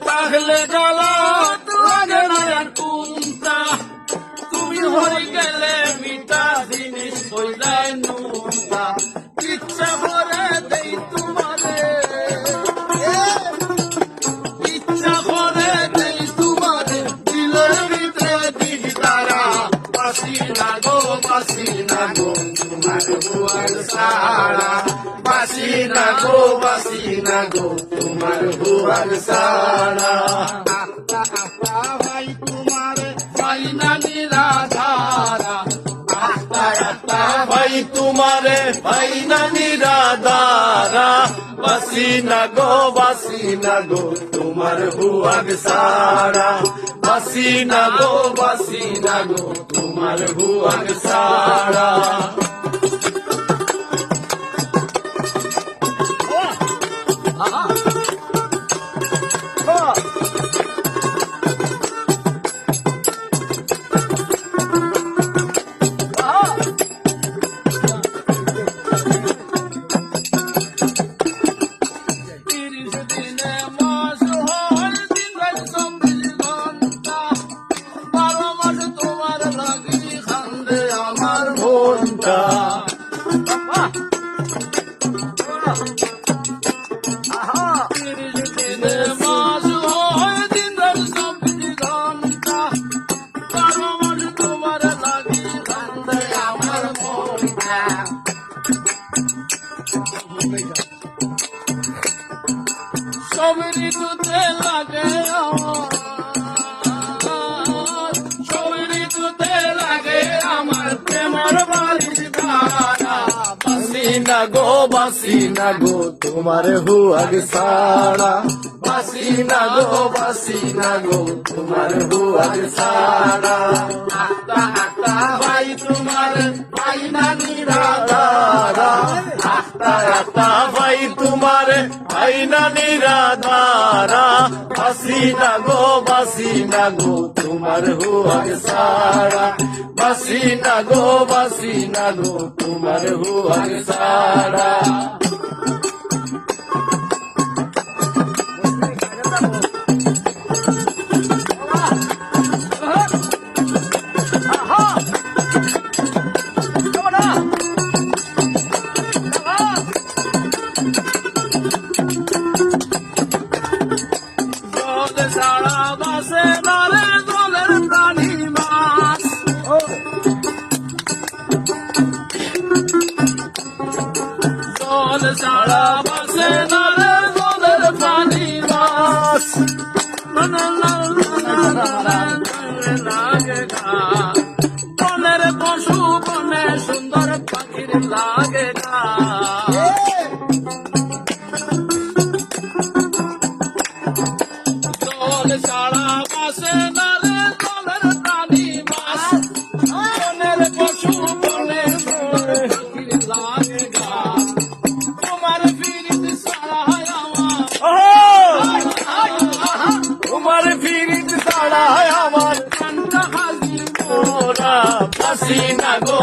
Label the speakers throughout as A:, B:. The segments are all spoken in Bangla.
A: তাহলে জ্বালা লাগে না আর কোনটা, তুমি হয়ে গেলে মিঠা জিনিস হয়ে যায় নুনটা, ইচ্ছা করে দেই তোমারে, ইচ্ছা করে দেই তোমারে, দিলের ভিতরে দিই তারা, বাসি না গো বাসি না গো তোমার বুয়ার সারা, বাসি না গো বাসি না গো তোমার বুয়ার সারা। ভাই তোমার ভাই না নিরাধারা, ভাই তোমারে ভাই না নিরাধারা, বাসি না গো তোমার বুয়ার সারা, বাসি না গো তোমার বুয়ার সারা। সব ঋতুতে লাগে সব ঋতুতে লাগে আমার প্রেমর বালিশ ধারা, বাসি না গো তোমার হুয়াগ সারা, বাসি না গো তোমার হুয়াগ সারা। আত্মা ভাই তোমার ভাই না নিরাধারা, আত্মা ভাই তোমার ভাই না নিরাধারা, বাসি না গো তোমার হুয়াগ সারা, বাসি না গো তোমার হুয়াগ সারা। সারা বাসে নারে জলের প্রাণী মাছ, জল সারা বাসে নারে জলের প্রাণী মাছ, লাগে গা বনের পশু বনে সুন্দর পাখির লাগে গা, সারা বাসে নারে জলের প্রাণী মাছ, বনের পশু বনে লাগে গা, তোমার ফিরিত সারা আমার, তোমার ফিরিত সারা আমার কান্না হাজি মোরা, বাসি না গো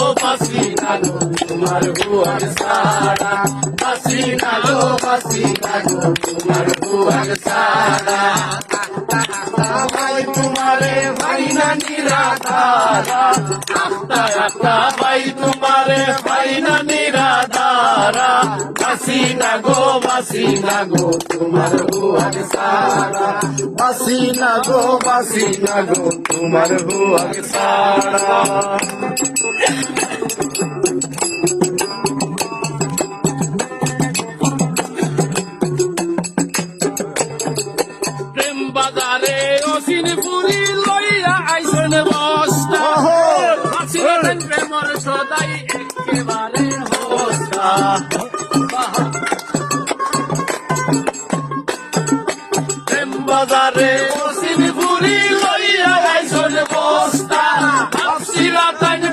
A: তোমার বুয়ার সারা, বাসি না গো তোমার বুয়ার সারা। ভাই তোমারে ভাই না নিরাধারা, আত্মা ভাই তোমারে ভাই না নিরাধারা, বাসি না গো তোমার বুয়ার সারা, বাসি না গো তোমার বুয়ার সারা। প্রেম বাজারে অসিনপুরি লইয়া আইসন বস্তা, প্রেমর সদাই একেবারে হস্তা, প্রেম বাজারে অসিনপুরি লইয়া আইসন বস্তা,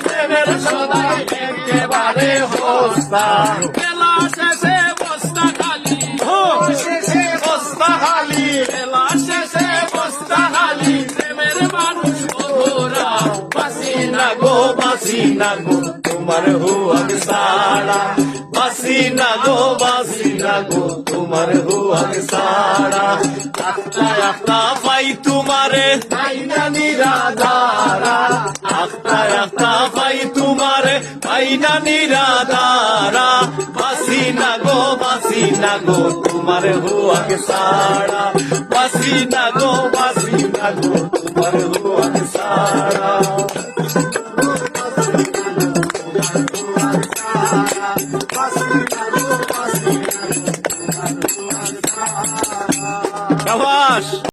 A: প্রেমের সদাই একেবারে হস্তা, বেলা শেষে বস্তা খালি, বস্তা খালি, বেলা শেষে বস্তা খালি, প্রেমের মানুষ অধরা, বাসি না গো তোমার হুয়াগ সারা,
B: বাসি না গো তোমার হুয়াক সারা আখতা আখতা পাই তোমারে
A: পাই না নিরাধারা
B: আখতা আখতা পাই তোমারে পাই না নিরাদারা বাসি না গো তোমার হুয়াক সারা বাসি না গো তোমার হুয়াক সারা